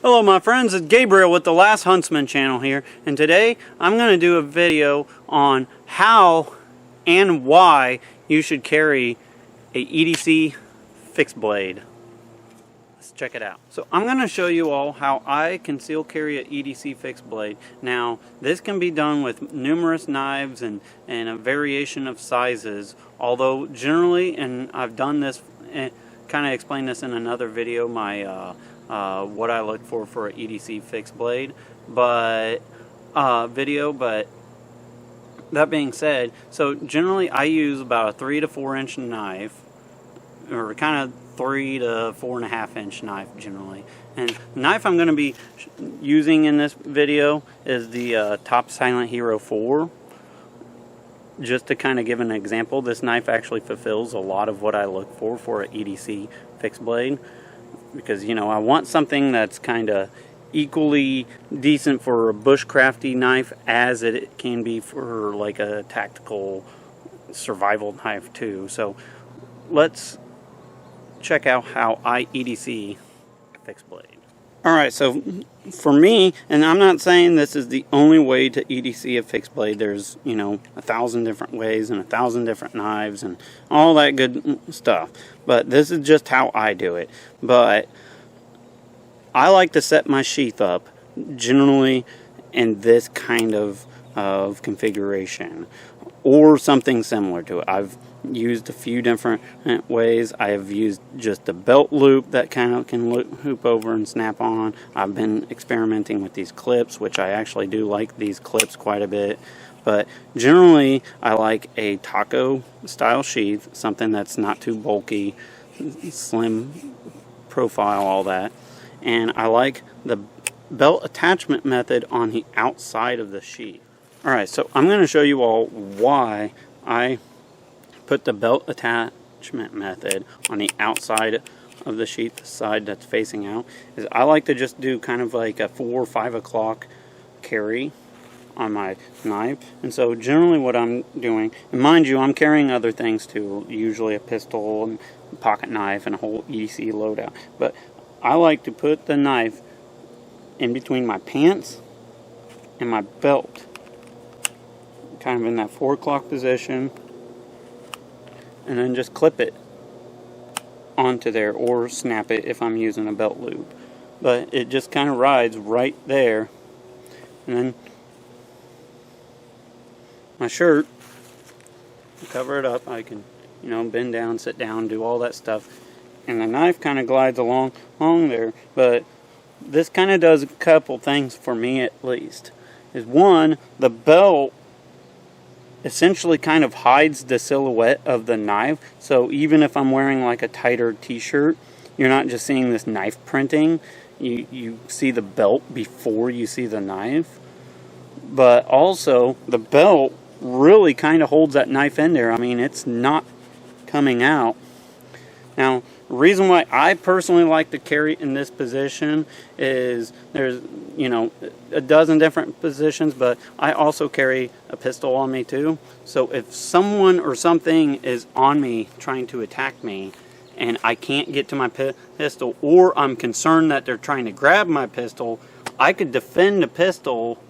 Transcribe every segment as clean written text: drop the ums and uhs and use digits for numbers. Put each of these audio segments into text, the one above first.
Hello my friends, it's Gabriel with the Last Huntsman channel here, and today I'm going to do a video on how and why you should carry a EDC fixed blade. Let's check it out. So I'm going to show you all how I conceal carry an EDC fixed blade. Now this can be done with numerous knives and a variation of sizes, although generally, and I've done this, kind of explained this in another video, my what I look for an EDC fixed blade, but but that being said, so generally I use about a 3 to 4 inch knife, or kind of 3 to 4.5 inch knife generally. And the knife I'm going to be using in this video is the Top Silent Hero 4. Just to kind of give an example, this knife actually fulfills a lot of what I look for an EDC fixed blade. Because, you know, I want something that's kind of equally decent for a bushcrafty knife as it can be for like a tactical survival knife too. So let's check out how I EDC fixed blade. Alright, so for me, and I'm not saying this is the only way to EDC a fixed blade. There's, you know, 1,000 different ways and 1,000 different knives and all that good stuff. But this is just how I do it. But I like to set my sheath up generally in this kind of configuration, or something similar to it. I've used a few different ways. I have used just a belt loop that kind of can hoop over and snap on. I've been experimenting with these clips, which I actually do like these clips quite a bit. But generally, I like a taco style sheath, something that's not too bulky, slim profile, all that. And I like the belt attachment method on the outside of the sheath. Alright, so I'm going to show you all why I put the belt attachment method on the outside of the sheath, the side that's facing out. Is I like to just do kind of like a 4 or 5 o'clock carry on my knife. And so generally what I'm doing, and mind you, I'm carrying other things too, usually a pistol and a pocket knife and a whole EDC loadout, but I like to put the knife in between my pants and my belt, kind of in that 4 o'clock position, and then just clip it onto there, or snap it if I'm using a belt loop. But it just kind of rides right there. And then my shirt, cover it up. I can, you know, bend down, sit down, do all that stuff, and the knife kind of glides along there. But this kind of does a couple things for me, at least. Is one, the belt essentially kind of hides the silhouette of the knife, so even if I'm wearing like a tighter t-shirt, you're not just seeing this knife printing. You see the belt before you see the knife. But also the belt really kind of holds that knife in there. I mean, it's not coming out. Now, the reason why I personally like to carry in this position is there's, you know, a dozen different positions, but I also carry a pistol on me too. So if someone or something is on me trying to attack me and I can't get to my pistol, or I'm concerned that they're trying to grab my pistol, I could defend the pistol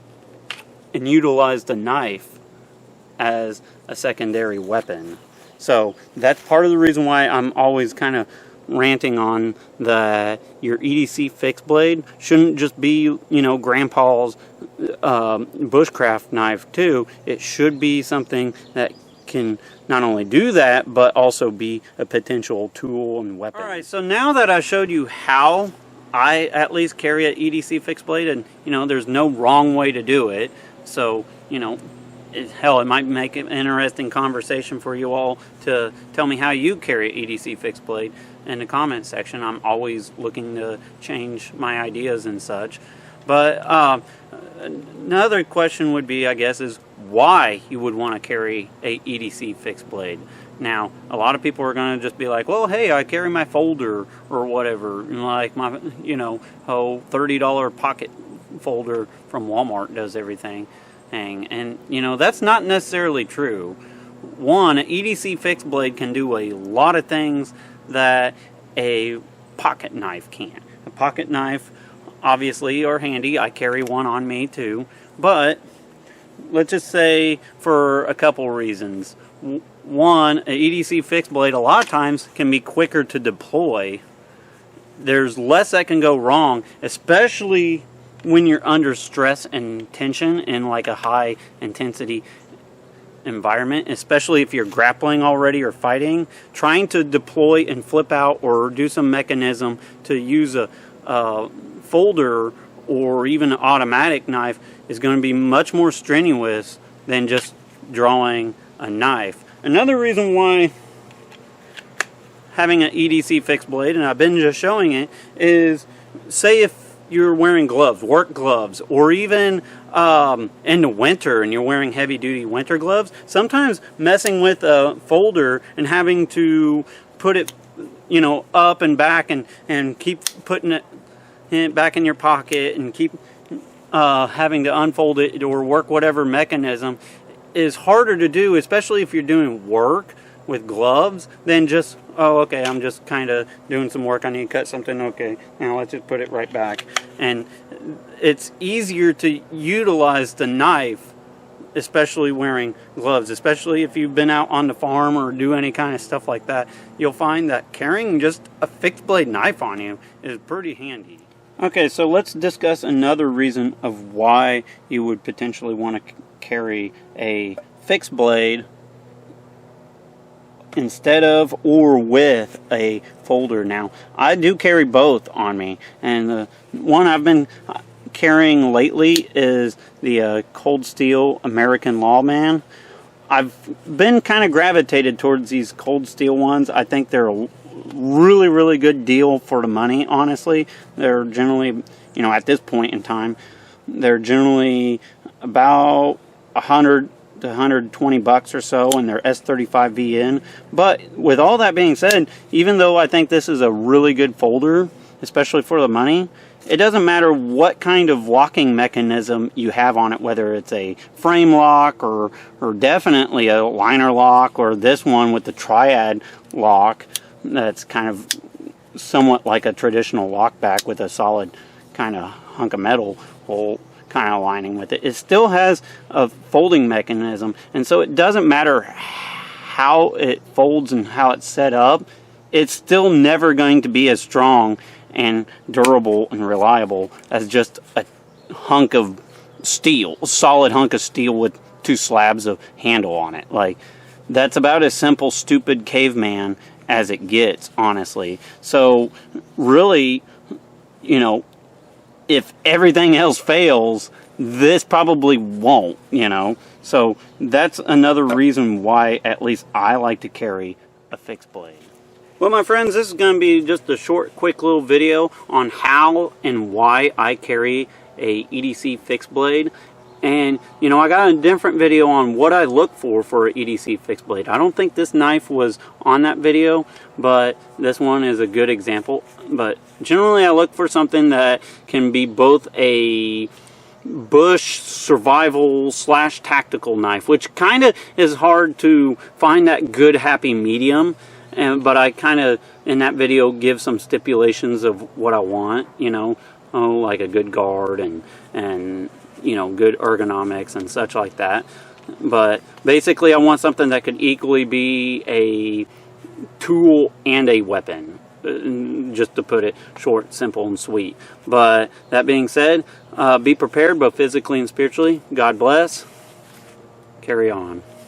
and utilize the knife as a secondary weapon. So that's part of the reason why I'm always kind of ranting on your EDC fixed blade shouldn't just be, you know, grandpa's bushcraft knife too. It should be something that can not only do that, but also be a potential tool and weapon. Alright, so now that I showed you how I at least carry an EDC fixed blade, and you know, there's no wrong way to do it, so, you know, hell, it might make an interesting conversation for you all to tell me how you carry an EDC fixed blade in the comment section. I'm always looking to change my ideas and such. But another question would be, I guess, is why you would want to carry a EDC fixed blade. Now, a lot of people are going to just be like, well, hey, I carry my folder or whatever, like my, you know, $30 pocket folder from Walmart does everything. And, you know, that's not necessarily true. One, an EDC fixed blade can do a lot of things that a pocket knife can't. A pocket knife obviously are handy. I carry one on me too. But let's just say for a couple reasons. One, an EDC fixed blade a lot of times can be quicker to deploy. There's less that can go wrong, especially when you're under stress and tension in like a high intensity environment, especially if you're grappling already or fighting. Trying to deploy and flip out or do some mechanism to use a folder or even an automatic knife is going to be much more strenuous than just drawing a knife. Another reason why having an EDC fixed blade, and I've been just showing it, is say if you're wearing gloves, work gloves, or even in the winter and you're wearing heavy duty winter gloves, sometimes messing with a folder and having to put it, you know, up and back and keep putting it back in your pocket and keep having to unfold it or work whatever mechanism is harder to do, especially if you're doing work with gloves, than just, oh, okay, I'm just kind of doing some work, I need to cut something, okay, now let's just put it right back. And it's easier to utilize the knife, especially wearing gloves, especially if you've been out on the farm or do any kind of stuff like that. You'll find that carrying just a fixed blade knife on you is pretty handy. Okay, so let's discuss another reason of why you would potentially want to carry a fixed blade instead of or with a folder. Now, I do carry both on me, and the one I've been carrying lately is the Cold Steel American Lawman. I've been kind of gravitated towards these Cold Steel ones. I think they're a really good deal for the money, honestly. They're generally, you know, at this point in time, they're generally about 100 to 120 bucks or so, and they're S35VN. But with all that being said, even though I think this is a really good folder, especially for the money, it doesn't matter what kind of locking mechanism you have on it, whether it's a frame lock or definitely a liner lock, or this one with the triad lock that's kind of somewhat like a traditional lock back with a solid kind of hunk of metal hole kind of lining with it. It still has a folding mechanism, and so it doesn't matter how it folds and how it's set up, it's still never going to be as strong and durable and reliable as just a hunk of steel, a solid hunk of steel with two slabs of handle on it. Like, that's about as simple, stupid caveman as it gets, honestly. So really, you know, if everything else fails, this probably won't, you know. So that's another reason why at least I like to carry a fixed blade. Well, my friends, this is going to be just a short, quick little video on how and why I carry a EDC fixed blade. And, you know, I got a different video on what I look for an EDC fixed blade. I don't think this knife was on that video, but this one is a good example. But generally I look for something that can be both a bush survival / tactical knife, which kind of is hard to find that good happy medium. But I kind of, in that video, give some stipulations of what I want, you know, like a good guard and you know, good ergonomics and such like that. But basically I want something that could equally be a tool and a weapon, just to put it short, simple, and sweet. But that being said, be prepared both physically and spiritually. God bless. Carry on.